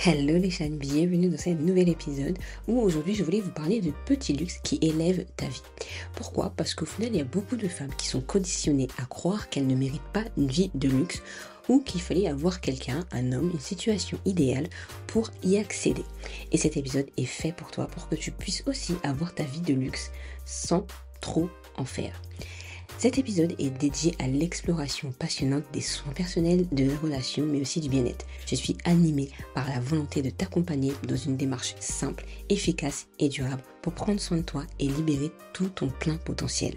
Hello les chaînes, bienvenue dans ce nouvel épisode où aujourd'hui je voulais vous parler de petits luxes qui élèvent ta vie. Pourquoi? Parce qu'au final il y a beaucoup de femmes qui sont conditionnées à croire qu'elles ne méritent pas une vie de luxe ou qu'il fallait avoir quelqu'un, un homme, une situation idéale pour y accéder. Et cet épisode est fait pour toi, pour que tu puisses aussi avoir ta vie de luxe sans trop en faire. Cet épisode est dédié à l'exploration passionnante des soins personnels, de la relation, mais aussi du bien-être. Je suis animée par la volonté de t'accompagner dans une démarche simple, efficace et durable pour prendre soin de toi et libérer tout ton plein potentiel.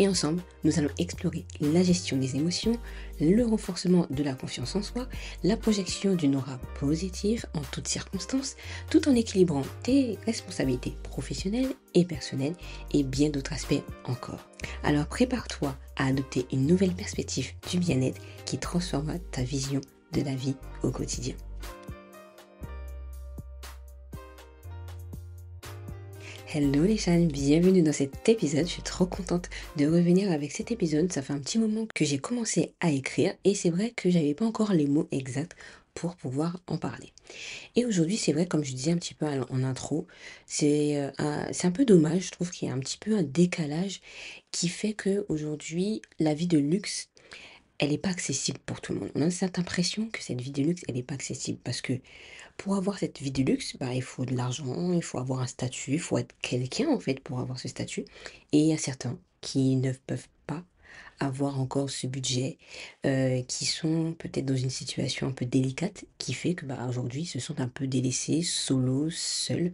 Et ensemble, nous allons explorer la gestion des émotions, le renforcement de la confiance en soi, la projection d'une aura positive en toutes circonstances, tout en équilibrant tes responsabilités professionnelles et personnelles et bien d'autres aspects encore. Alors prépare-toi à adopter une nouvelle perspective du bien-être qui transformera ta vision de la vie au quotidien. Hello les chanes, bienvenue dans cet épisode. Je suis trop contente de revenir avec cet épisode. Ça fait un petit moment que j'ai commencé à écrire et c'est vrai que j'avais pas encore les mots exacts pour pouvoir en parler. Et aujourd'hui, c'est vrai, comme je disais un petit peu en intro, c'est un peu dommage. Je trouve qu'il y a un petit peu un décalage qui fait que aujourd'hui, la vie de luxe, elle n'est pas accessible pour tout le monde. On a cette impression que cette vie de luxe, elle n'est pas accessible parce que pour avoir cette vie de luxe, bah, il faut de l'argent, il faut avoir un statut, il faut être quelqu'un en fait pour avoir ce statut. Et il y a certains qui ne peuvent pas avoir encore ce budget, qui sont peut-être dans une situation un peu délicate, qui fait que bah, aujourd'hui, ils se sentent un peu délaissés, solos, seuls,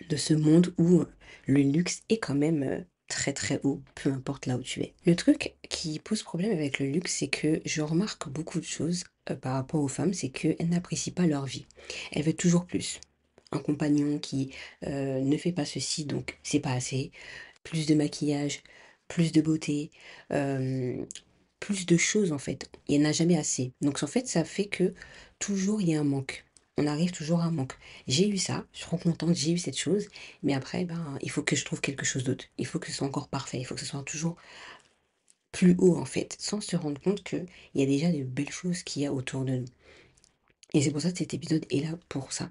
de ce monde où le luxe est quand même très très haut, peu importe là où tu es. Le truc qui pose problème avec le luxe, c'est que je remarque beaucoup de choses par rapport aux femmes, c'est qu'elles n'apprécient pas leur vie. Elles veulent toujours plus. Un compagnon qui ne fait pas ceci, donc c'est pas assez. Plus de maquillage, plus de beauté, euh, plus de choses en fait. Il n'y en a jamais assez. Donc en fait, ça fait que toujours il y a un manque. On arrive toujours à un manque. J'ai eu ça, je suis trop contente, j'ai eu cette chose, mais après, ben, il faut que je trouve quelque chose d'autre. Il faut que ce soit encore parfait, il faut que ce soit toujours plus haut en fait, sans se rendre compte qu'il y a déjà de belles choses qu'il y a autour de nous. Et c'est pour ça que cet épisode est là pour ça.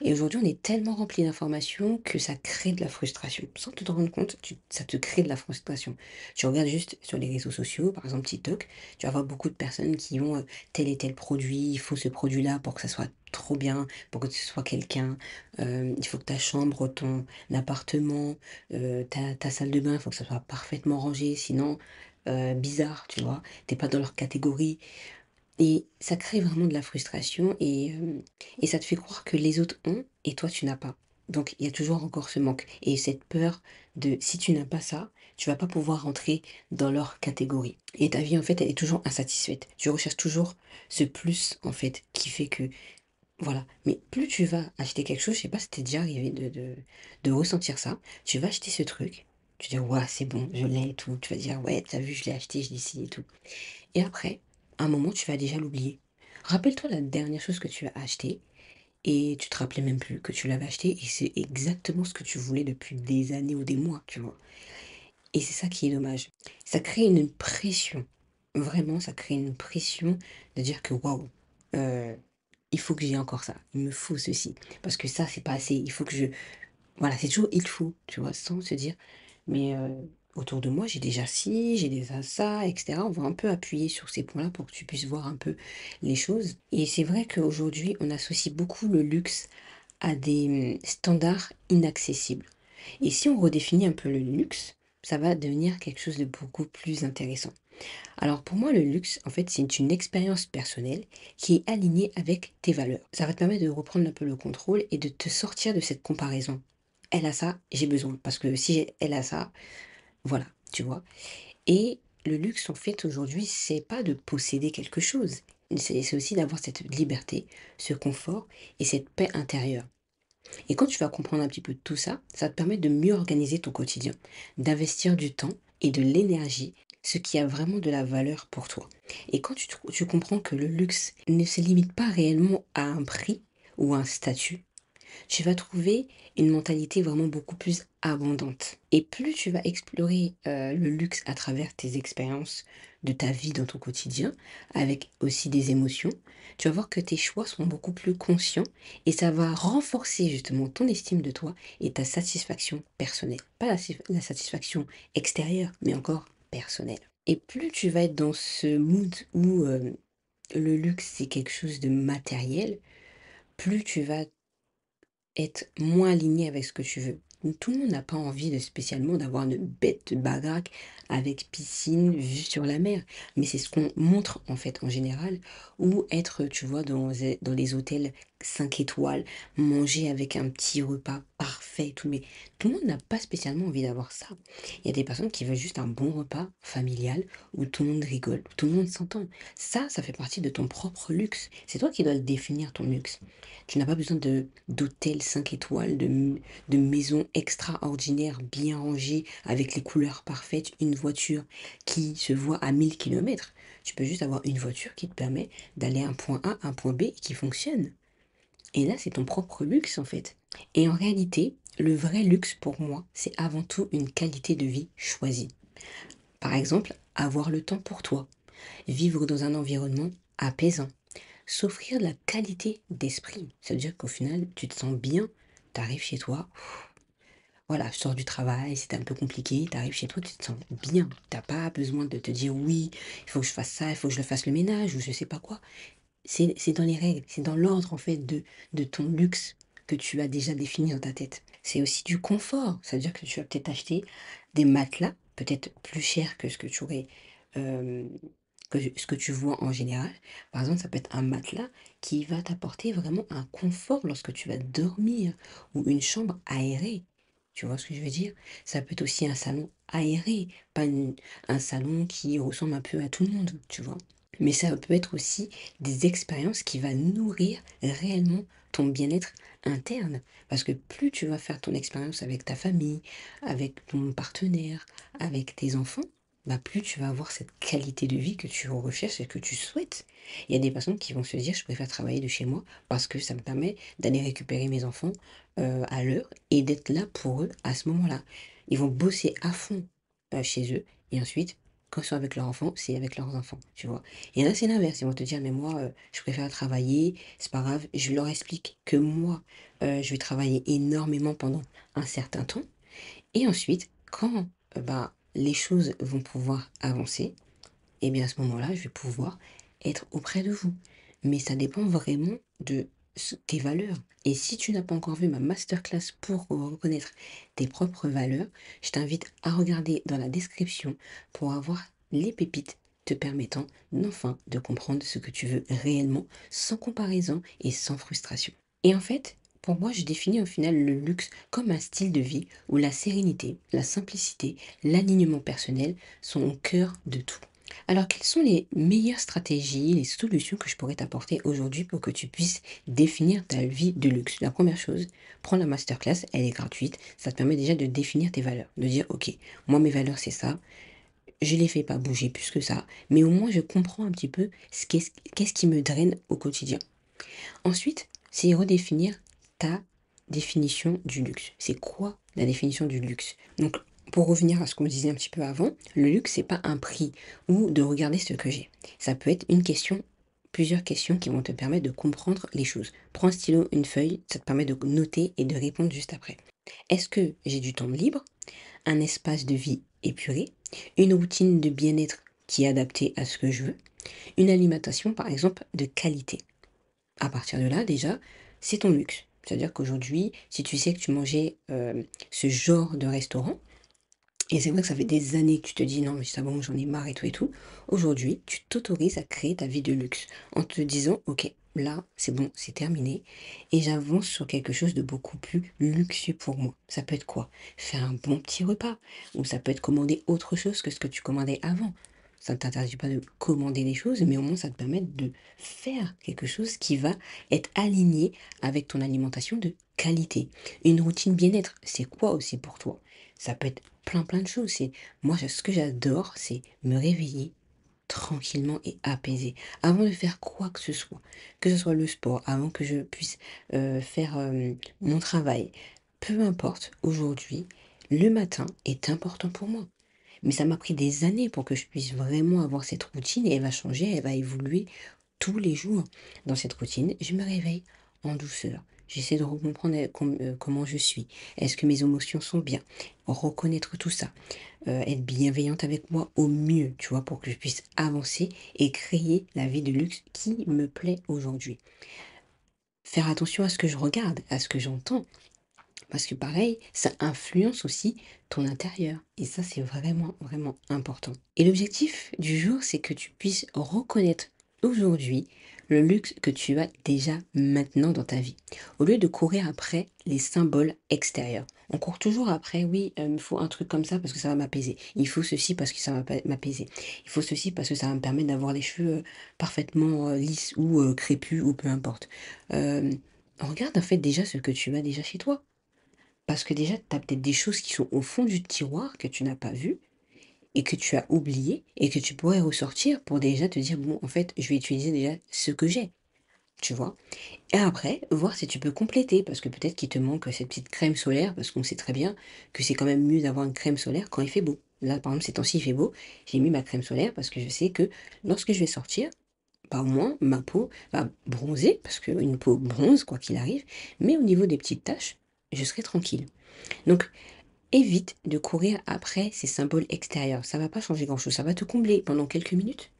Et aujourd'hui, on est tellement rempli d'informations que ça crée de la frustration. Sans te rendre compte, ça te crée de la frustration. Tu regardes juste sur les réseaux sociaux, par exemple TikTok, tu vas voir beaucoup de personnes qui ont tel et tel produit, il faut ce produit-là pour que ça soit trop bien, pour que tu sois quelqu'un. Il faut que ta chambre, ton appartement, ta salle de bain, il faut que ça soit parfaitement rangé, sinon bizarre, tu vois, t'es pas dans leur catégorie. Et ça crée vraiment de la frustration et ça te fait croire que les autres ont et toi tu n'as pas. Donc il y a toujours encore ce manque et cette peur de si tu n'as pas ça, tu vas pas pouvoir rentrer dans leur catégorie. Et ta vie en fait elle est toujours insatisfaite. Tu recherches toujours ce plus en fait qui fait que voilà. Mais plus tu vas acheter quelque chose, je sais pas si t'es déjà arrivé de ressentir ça, tu vas acheter ce truc, tu vas dire ouais c'est bon, je l'ai et tout, tu vas dire ouais t'as vu je l'ai acheté, je l'ai essayé et tout. Et après, un moment, tu vas déjà l'oublier. Rappelle-toi la dernière chose que tu as acheté et tu te rappelais même plus que tu l'avais acheté et c'est exactement ce que tu voulais depuis des années ou des mois, tu vois. Et c'est ça qui est dommage. Ça crée une pression. Vraiment, ça crée une pression de dire que waouh, euh, il faut que j'ai encore ça. Il me faut ceci. Parce que ça, c'est pas assez. Il faut que je. Voilà, c'est toujours il faut, tu vois, sans se dire mais autour de moi, j'ai déjà ci, j'ai déjà ça, etc. On va un peu appuyer sur ces points-là pour que tu puisses voir un peu les choses. Et c'est vrai qu'aujourd'hui, on associe beaucoup le luxe à des standards inaccessibles. Et si on redéfinit un peu le luxe, ça va devenir quelque chose de beaucoup plus intéressant. Alors pour moi, le luxe, en fait, c'est une expérience personnelle qui est alignée avec tes valeurs. Ça va te permettre de reprendre un peu le contrôle et de te sortir de cette comparaison. Elle a ça, j'ai besoin. Parce que si elle a ça, voilà, tu vois. Et le luxe, en fait, aujourd'hui, c'est pas de posséder quelque chose. C'est aussi d'avoir cette liberté, ce confort et cette paix intérieure. Et quand tu vas comprendre un petit peu tout ça, ça va te permet de mieux organiser ton quotidien, d'investir du temps et de l'énergie, ce qui a vraiment de la valeur pour toi. Et quand tu comprends que le luxe ne se limite pas réellement à un prix ou à un statut, tu vas trouver une mentalité vraiment beaucoup plus abondante. Et plus tu vas explorer le luxe à travers tes expériences de ta vie dans ton quotidien, avec aussi des émotions, tu vas voir que tes choix sont beaucoup plus conscients et ça va renforcer justement ton estime de toi et ta satisfaction personnelle. Pas la satisfaction extérieure, mais encore personnelle. Et plus tu vas être dans ce mood où le luxe c'est quelque chose de matériel, plus tu vas être moins aligné avec ce que tu veux. Tout le monde n'a pas envie de spécialement d'avoir une bête de baraque avec piscine, vue sur la mer. Mais c'est ce qu'on montre en fait en général. Ou être, tu vois, dans les hôtels 5 étoiles, manger avec un petit repas parfait, et tout. Mais tout le monde n'a pas spécialement envie d'avoir ça. Il y a des personnes qui veulent juste un bon repas familial où tout le monde rigole, où tout le monde s'entend. Ça fait partie de ton propre luxe. C'est toi qui dois le définir, ton luxe. Tu n'as pas besoin d'hôtels 5 étoiles, de maisons extraordinaires, bien rangées, avec les couleurs parfaites, une voiture qui se voit à 1000 kilomètres. Tu peux juste avoir une voiture qui te permet d'aller à un point A, un point B et qui fonctionne. Et là, c'est ton propre luxe en fait. Et en réalité, le vrai luxe pour moi, c'est avant tout une qualité de vie choisie. Par exemple, avoir le temps pour toi, vivre dans un environnement apaisant, s'offrir de la qualité d'esprit. Ça veut dire qu'au final, tu te sens bien, tu arrives chez toi, voilà, je sors du travail, c'était un peu compliqué, tu arrives chez toi, tu te sens bien. T'as pas besoin de te dire oui, il faut que je fasse ça, il faut que je le fasse le ménage ou je sais pas quoi. C'est dans les règles, c'est dans l'ordre en fait de ton luxe que tu as déjà défini dans ta tête. C'est aussi du confort, ça veut dire que tu vas peut-être acheter des matelas, peut-être plus chers que ce que tu aurais, euh, ce que tu vois en général. Par exemple, ça peut être un matelas qui va t'apporter vraiment un confort lorsque tu vas dormir ou une chambre aérée. Tu vois ce que je veux dire? Ça peut être aussi un salon aéré, pas un salon qui ressemble un peu à tout le monde, tu vois. Mais ça peut être aussi des expériences qui va nourrir réellement ton bien-être interne. Parce que plus tu vas faire ton expérience avec ta famille, avec ton partenaire, avec tes enfants, bah plus tu vas avoir cette qualité de vie que tu recherches et que tu souhaites. Il y a des personnes qui vont se dire, je préfère travailler de chez moi parce que ça me permet d'aller récupérer mes enfants à l'heure et d'être là pour eux à ce moment-là. Ils vont bosser à fond chez eux et ensuite, quand ils sont avec leurs enfants, c'est avec leurs enfants, tu vois. Il y en a, c'est l'inverse. Ils vont te dire, mais moi, je préfère travailler, c'est pas grave. Je leur explique que moi, je vais travailler énormément pendant un certain temps. Et ensuite, quand bah, les choses vont pouvoir avancer, et bien à ce moment-là, je vais pouvoir être auprès de vous. Mais ça dépend vraiment de tes valeurs. Et si tu n'as pas encore vu ma masterclass pour reconnaître tes propres valeurs, je t'invite à regarder dans la description pour avoir les pépites te permettant d'enfin de comprendre ce que tu veux réellement, sans comparaison et sans frustration. Et en fait, pour moi, je définis au final le luxe comme un style de vie où la sérénité, la simplicité, l'alignement personnel sont au cœur de tout. Alors, quelles sont les meilleures stratégies, les solutions que je pourrais t'apporter aujourd'hui pour que tu puisses définir ta vie de luxe? La première chose, prends la masterclass, elle est gratuite. Ça te permet déjà de définir tes valeurs, de dire, OK, moi mes valeurs c'est ça, je les fais pas bouger plus que ça, mais au moins je comprends un petit peu qu'est-ce qui me draine au quotidien. Ensuite, c'est redéfinir ta définition du luxe. C'est quoi la définition du luxe? Donc, pour revenir à ce qu'on disait un petit peu avant, le luxe, c'est pas un prix ou de regarder ce que j'ai. Ça peut être une question, plusieurs questions qui vont te permettre de comprendre les choses. Prends un stylo, une feuille, ça te permet de noter et de répondre juste après. Est-ce que j'ai du temps libre, un espace de vie épuré, une routine de bien-être qui est adaptée à ce que je veux, une alimentation par exemple de qualité? À partir de là, déjà, c'est ton luxe. C'est-à-dire qu'aujourd'hui, si tu sais que tu mangeais ce genre de restaurant, et c'est vrai que ça fait des années que tu te dis non, mais ça bon, j'en ai marre et tout. Aujourd'hui, tu t'autorises à créer ta vie de luxe en te disant, ok, là, c'est bon, c'est terminé, et j'avance sur quelque chose de beaucoup plus luxueux pour moi. Ça peut être quoi? Faire un bon petit repas, ou ça peut être commander autre chose que ce que tu commandais avant. Ça ne t'interdit pas de commander des choses, mais au moins ça te permet de faire quelque chose qui va être aligné avec ton alimentation de qualité. Une routine bien-être, c'est quoi aussi pour toi? Ça peut être plein de choses. C'est moi ce que j'adore, c'est me réveiller tranquillement et apaisée. Avant de faire quoi que ce soit le sport, avant que je puisse faire mon travail, peu importe, aujourd'hui, le matin est important pour moi. Mais ça m'a pris des années pour que je puisse vraiment avoir cette routine et elle va changer, elle va évoluer tous les jours. Dans cette routine, je me réveille en douceur. J'essaie de comprendre comment je suis. Est-ce que mes émotions sont bien? Reconnaître tout ça. Être bienveillante avec moi au mieux, tu vois, pour que je puisse avancer et créer la vie de luxe qui me plaît aujourd'hui. Faire attention à ce que je regarde, à ce que j'entends. Parce que pareil, ça influence aussi ton intérieur. Et ça, c'est vraiment, vraiment important. Et l'objectif du jour, c'est que tu puisses reconnaître aujourd'hui le luxe que tu as déjà maintenant dans ta vie. Au lieu de courir après les symboles extérieurs. On court toujours après, oui, il me faut un truc comme ça parce que ça va m'apaiser. Il faut ceci parce que ça va m'apaiser. Il faut ceci parce que ça va me permettre d'avoir des cheveux parfaitement lisses ou crépus ou peu importe. Euh, Regarde en fait déjà ce que tu as déjà chez toi. Parce que déjà, tu as peut-être des choses qui sont au fond du tiroir que tu n'as pas vues et que tu as oublié et que tu pourrais ressortir pour déjà te dire, bon, en fait, je vais utiliser déjà ce que j'ai, tu vois. Et après, voir si tu peux compléter, parce que peut-être qu'il te manque cette petite crème solaire, parce qu'on sait très bien que c'est quand même mieux d'avoir une crème solaire quand il fait beau. Là, par exemple, ces temps-ci, il fait beau, j'ai mis ma crème solaire parce que je sais que lorsque je vais sortir, pas au moins, ma peau va bronzer, parce qu'une peau bronze, quoi qu'il arrive, mais au niveau des petites taches, je serai tranquille. Donc, évite de courir après ces symboles extérieurs. Ça va pas changer grand-chose. Ça va te combler pendant quelques minutes,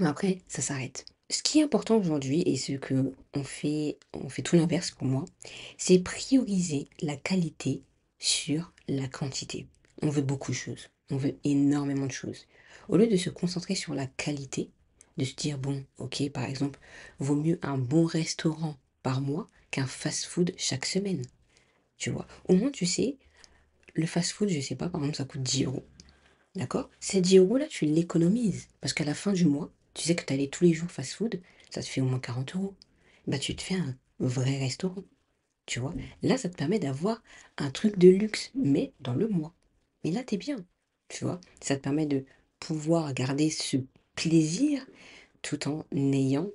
mais après, ça s'arrête. Ce qui est important aujourd'hui, et ce que on fait tout l'inverse pour moi, c'est prioriser la qualité sur la quantité. On veut beaucoup de choses. On veut énormément de choses. Au lieu de se concentrer sur la qualité, de se dire, bon, ok, par exemple, vaut mieux un bon restaurant par mois qu'un fast-food chaque semaine. Tu vois, au moins tu sais, le fast-food, je sais pas, par exemple, ça coûte 10 euros. D'accord? Ces 10 euros là, tu l'économises. Parce qu'à la fin du mois, tu sais que tu allais tous les jours fast-food, ça te fait au moins 40 euros. Bah, tu te fais un vrai restaurant. Tu vois? Là, ça te permet d'avoir un truc de luxe, mais dans le mois. Mais là, t'es bien. Tu vois? Ça te permet de pouvoir garder ce plaisir tout en ayant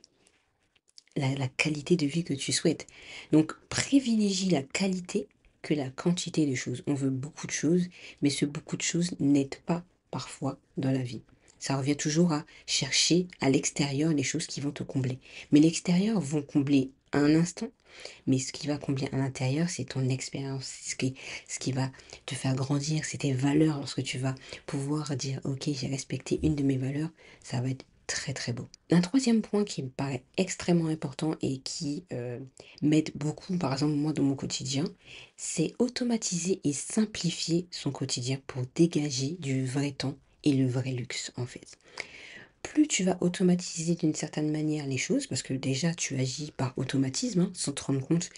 la qualité de vie que tu souhaites. Donc, privilégie la qualité que la quantité de choses. On veut beaucoup de choses, mais ce beaucoup de choses n'aide pas parfois dans la vie. Ça revient toujours à chercher à l'extérieur les choses qui vont te combler. Mais l'extérieur vont combler un instant, mais ce qui va combler à l'intérieur, c'est ton expérience. Ce qui va te faire grandir, c'est tes valeurs. Lorsque tu vas pouvoir dire, ok, j'ai respecté une de mes valeurs, ça va être très très beau. Un troisième point qui me paraît extrêmement important et qui m'aide beaucoup, par exemple moi dans mon quotidien, c'est automatiser et simplifier son quotidien pour dégager du vrai temps et le vrai luxe en fait. Plus tu vas automatiser d'une certaine manière les choses, parce que déjà tu agis par automatisme, hein, sans te rendre compte,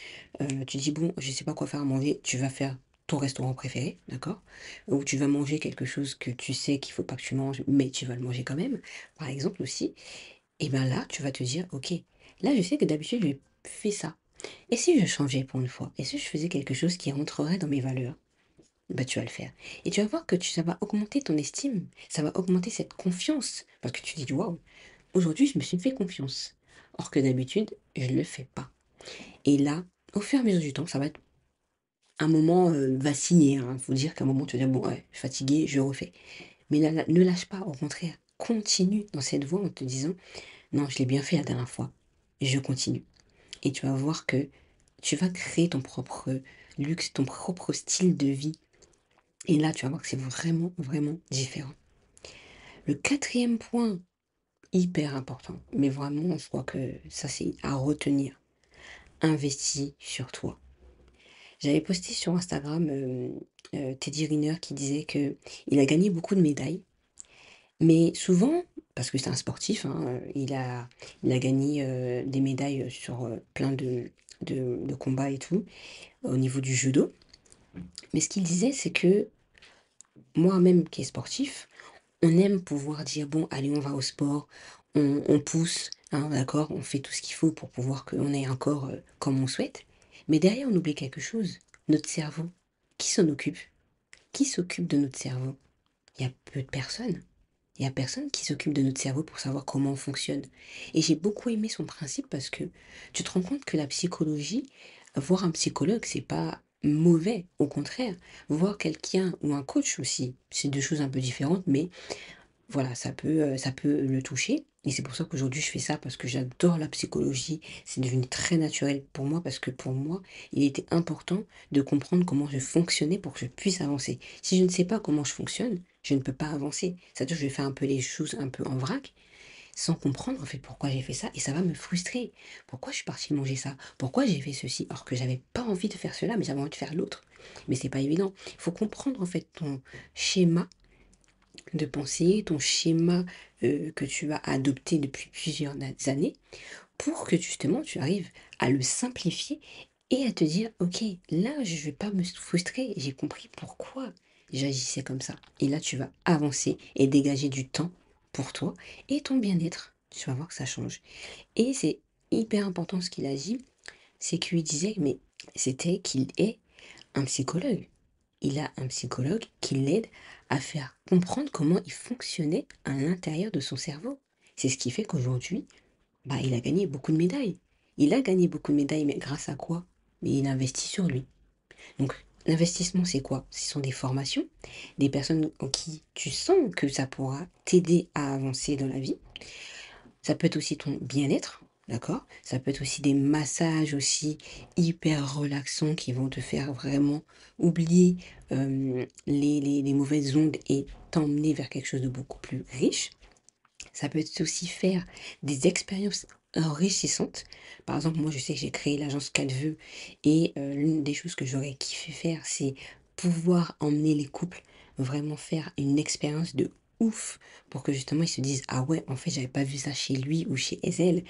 tu dis bon, je sais pas quoi faire à manger, tu vas faire ton restaurant préféré, d'accord? Ou tu vas manger quelque chose que tu sais qu'il faut pas que tu manges, mais tu vas le manger quand même, par exemple aussi. Et bien là, tu vas te dire, ok, là je sais que d'habitude je fais ça. Et si je changeais pour une fois? Et si je faisais quelque chose qui rentrerait dans mes valeurs? Bah, tu vas le faire. Et tu vas voir que ça va augmenter ton estime, ça va augmenter cette confiance. Parce que tu dis, waouh, aujourd'hui je me suis fait confiance. Or que d'habitude, je ne le fais pas. Et là, au fur et à mesure du temps, ça va être un moment vaciller. Il faut dire qu'à un moment, tu vas dire, bon, ouais, je suis fatigué, je refais. Mais là, ne lâche pas, au contraire, continue dans cette voie en te disant, non, je l'ai bien fait la dernière fois, je continue. Et tu vas voir que tu vas créer ton propre luxe, ton propre style de vie. Et là, tu vas voir que c'est vraiment, vraiment différent. Le quatrième point, hyper important, mais vraiment, je crois que ça, c'est à retenir. Investis sur toi. J'avais posté sur Instagram Teddy Riner qui disait que il a gagné beaucoup de médailles, mais souvent, parce que c'est un sportif, hein, il a gagné des médailles sur plein de combats et tout, au niveau du judo. Mais ce qu'il disait, c'est que moi-même qui est sportif, on aime pouvoir dire, bon, allez, on va au sport, on pousse, hein, d'accord, on fait tout ce qu'il faut pour pouvoir qu'on ait un corps comme on souhaite. Mais derrière, on oublie quelque chose, notre cerveau. Qui s'en occupe? Qui s'occupe de notre cerveau? Il y a peu de personnes. Il y a personne qui s'occupe de notre cerveau pour savoir comment on fonctionne. Et j'ai beaucoup aimé son principe parce que tu te rends compte que la psychologie, voir un psychologue, c'est pas mauvais, au contraire. Voir quelqu'un ou un coach aussi, c'est deux choses un peu différentes, mais voilà, ça peut le toucher et c'est pour ça qu'aujourd'hui je fais ça parce que j'adore la psychologie. C'est devenu très naturel pour moi parce que pour moi, il était important de comprendre comment je fonctionnais pour que je puisse avancer. Si je ne sais pas comment je fonctionne, je ne peux pas avancer. C'est-à-dire que je vais faire un peu les choses un peu en vrac, sans comprendre en fait pourquoi j'ai fait ça et ça va me frustrer. Pourquoi je suis partie manger ça? Pourquoi j'ai fait ceci? Alors que j'avais pas envie de faire cela, mais j'avais envie de faire l'autre. Mais c'est pas évident. Il faut comprendre en fait ton schéma de pensée, ton schéma que tu as adopté depuis plusieurs années, pour que justement tu arrives à le simplifier et à te dire, ok, là je vais pas me frustrer, j'ai compris pourquoi j'agissais comme ça. Et là tu vas avancer et dégager du temps pour toi et ton bien-être. Tu vas voir que ça change. Et c'est hyper important ce qu'il a dit, c'est qu'il disait, mais c'était qu'il est un psychologue. Il a un psychologue qui l'aide à faire comprendre comment il fonctionnait à l'intérieur de son cerveau. C'est ce qui fait qu'aujourd'hui, bah, il a gagné beaucoup de médailles. Il a gagné beaucoup de médailles, mais grâce à quoi? Mais il investit sur lui. Donc, l'investissement, c'est quoi? Ce sont des formations, des personnes en qui tu sens que ça pourra t'aider à avancer dans la vie. Ça peut être aussi ton bien-être, d'accord? Ça peut être aussi des massages aussi hyper relaxants qui vont te faire vraiment oublier les mauvaises ondes et t'emmener vers quelque chose de beaucoup plus riche. Ça peut être aussi faire des expériences enrichissantes. Par exemple, moi, je sais que j'ai créé l'agence 4 vœux et l'une des choses que j'aurais kiffé faire, c'est pouvoir emmener les couples vraiment faire une expérience de ouf pour que justement ils se disent ah ouais en fait j'avais pas vu ça chez lui ou chez elle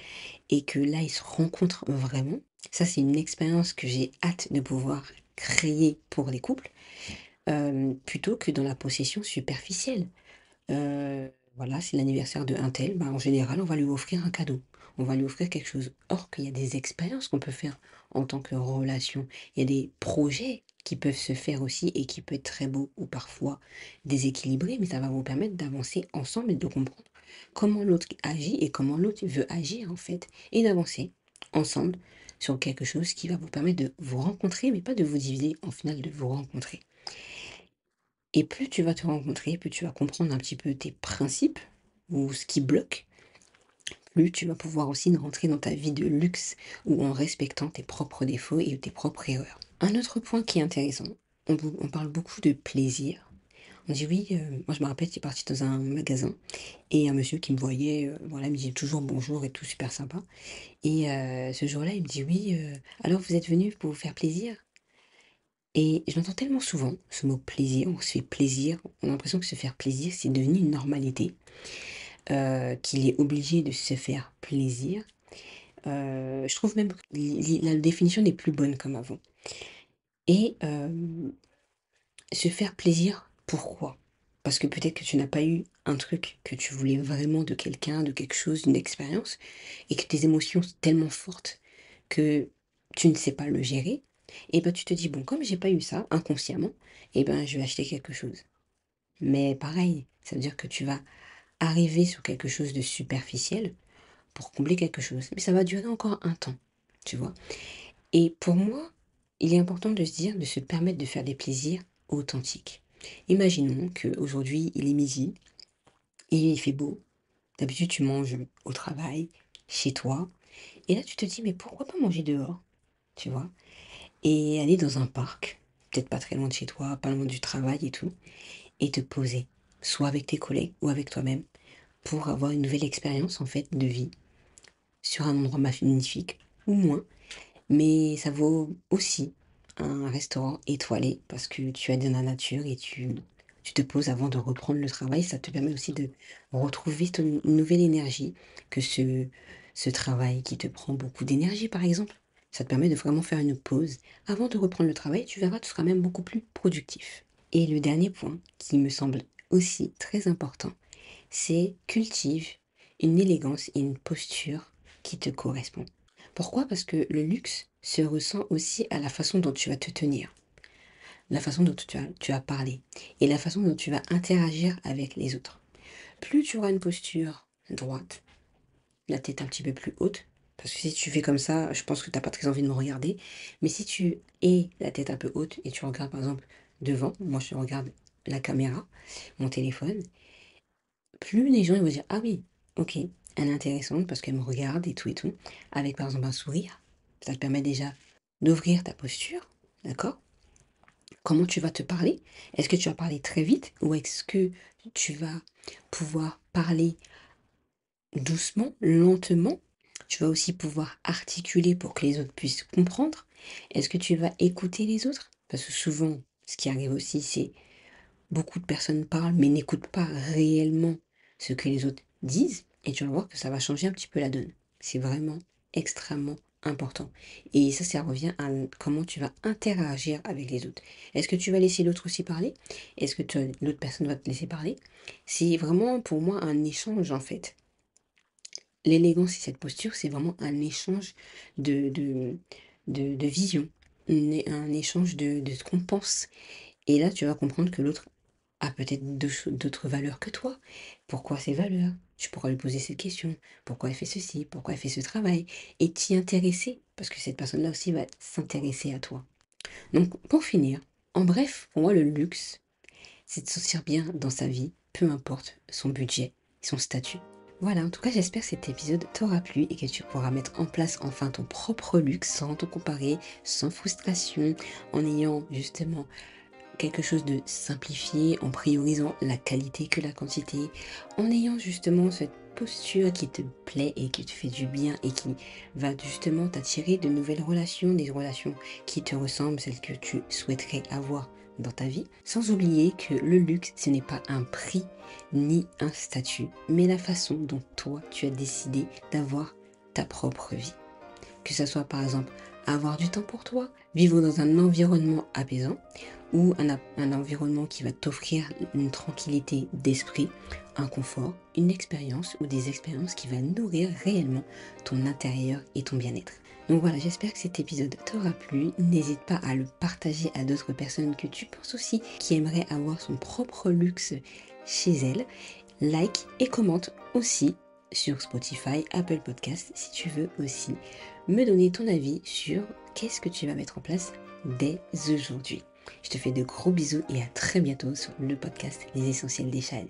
et que là ils se rencontrent vraiment. Ça c'est une expérience que j'ai hâte de pouvoir créer pour les couples plutôt que dans la possession superficielle. Voilà, c'est l'anniversaire de un tel, bah, en général, on va lui offrir un cadeau. On va lui offrir quelque chose. Or qu'il y a des expériences qu'on peut faire en tant que relation. Il y a des projets qui peuvent se faire aussi et qui peuvent être très beaux ou parfois déséquilibrés, mais ça va vous permettre d'avancer ensemble et de comprendre comment l'autre agit et comment l'autre veut agir en fait. Et d'avancer ensemble sur quelque chose qui va vous permettre de vous rencontrer, mais pas de vous diviser, en final de vous rencontrer. Et plus tu vas te rencontrer, plus tu vas comprendre un petit peu tes principes ou ce qui bloque, plus tu vas pouvoir aussi rentrer dans ta vie de luxe ou en respectant tes propres défauts et tes propres erreurs. Un autre point qui est intéressant, on parle beaucoup de plaisir. On dit oui, moi je me rappelle, j'étais partie dans un magasin et un monsieur qui me voyait, voilà, il me dit toujours bonjour et tout, super sympa. Et ce jour-là, il me dit oui, alors vous êtes venu pour vous faire plaisir? Et je l'entends tellement souvent, ce mot plaisir, on se fait plaisir, on a l'impression que se faire plaisir, c'est devenu une normalité, qu'il est obligé de se faire plaisir. Je trouve même que la définition n'est plus bonne comme avant. Et se faire plaisir, pourquoi? Parce que peut-être que tu n'as pas eu un truc que tu voulais vraiment de quelqu'un, de quelque chose, d'une expérience, et que tes émotions sont tellement fortes que tu ne sais pas le gérer. Et ben tu te dis, bon, comme j'ai pas eu ça inconsciemment, et ben je vais acheter quelque chose. Mais pareil, ça veut dire que tu vas arriver sur quelque chose de superficiel pour combler quelque chose. Mais ça va durer encore un temps, tu vois. Et pour moi, il est important de se dire, de se permettre de faire des plaisirs authentiques. Imaginons qu'aujourd'hui, il est midi et il fait beau. D'habitude, tu manges au travail, chez toi. Et là, tu te dis, mais pourquoi pas manger dehors, tu vois? Et aller dans un parc, peut-être pas très loin de chez toi, pas loin du travail et tout, et te poser, soit avec tes collègues ou avec toi-même, pour avoir une nouvelle expérience en fait de vie sur un endroit magnifique ou moins. Mais ça vaut aussi un restaurant étoilé parce que tu es dans la nature et tu te poses avant de reprendre le travail. Ça te permet aussi de retrouver ton une nouvelle énergie que ce travail qui te prend beaucoup d'énergie, par exemple. Ça te permet de vraiment faire une pause avant de reprendre le travail. Tu verras, tu seras même beaucoup plus productif. Et le dernier point qui me semble aussi très important, c'est cultive une élégance et une posture qui te correspond. Pourquoi? Parce que le luxe se ressent aussi à la façon dont tu vas te tenir, la façon dont tu vas parler et la façon dont tu vas interagir avec les autres. Plus tu auras une posture droite, la tête un petit peu plus haute, parce que si tu fais comme ça, je pense que tu as pas très envie de me regarder. Mais si tu es la tête un peu haute et tu regardes par exemple devant, moi je regarde la caméra, mon téléphone, plus les gens ils vont dire: «Ah oui, OK, elle est intéressante parce qu'elle me regarde et tout», avec par exemple un sourire. Ça te permet déjà d'ouvrir ta posture, d'accord? Comment tu vas te parler? Est-ce que tu vas parler très vite ou est-ce que tu vas pouvoir parler doucement, lentement? Tu vas aussi pouvoir articuler pour que les autres puissent comprendre. Est-ce que tu vas écouter les autres? Parce que souvent, ce qui arrive aussi, c'est beaucoup de personnes parlent mais n'écoutent pas réellement ce que les autres disent et tu vas voir que ça va changer un petit peu la donne. C'est vraiment extrêmement important. Et ça revient à comment tu vas interagir avec les autres. Est-ce que tu vas laisser l'autre aussi parler? Est-ce que l'autre personne va te laisser parler? C'est vraiment pour moi un échange en fait. L'élégance et cette posture, c'est vraiment un échange de, de, de vision, un échange de ce qu'on pense. Et là, tu vas comprendre que l'autre a peut-être d'autres valeurs que toi. Pourquoi ces valeurs? Tu pourras lui poser cette question. Pourquoi elle fait ceci? Pourquoi elle fait ce travail? Et t'y intéresser, parce que cette personne-là aussi va s'intéresser à toi. Donc, pour finir, en bref, pour moi, le luxe, c'est de se sentir bien dans sa vie, peu importe son budget, son statut. Voilà, en tout cas, j'espère que cet épisode t'aura plu et que tu pourras mettre en place enfin ton propre luxe sans te comparer, sans frustration, en ayant justement quelque chose de simplifié, en priorisant la qualité que la quantité, en ayant justement cette posture qui te plaît et qui te fait du bien et qui va justement t'attirer de nouvelles relations, des relations qui te ressemblent, celles que tu souhaiterais avoir dans ta vie. Sans oublier que le luxe, ce n'est pas un prix ni un statut, mais la façon dont toi, tu as décidé d'avoir ta propre vie. Que ce soit par exemple avoir du temps pour toi, vivre dans un environnement apaisant ou un environnement qui va t'offrir une tranquillité d'esprit, un confort, une expérience ou des expériences qui va nourrir réellement ton intérieur et ton bien-être. Donc voilà, j'espère que cet épisode t'aura plu. N'hésite pas à le partager à d'autres personnes que tu penses aussi qui aimeraient avoir son propre luxe chez elles. Like et commente aussi sur Spotify, Apple Podcast si tu veux aussi me donner ton avis sur qu'est-ce que tu vas mettre en place dès aujourd'hui. Je te fais de gros bisous et à très bientôt sur le podcast Les Essentiels des Chahel.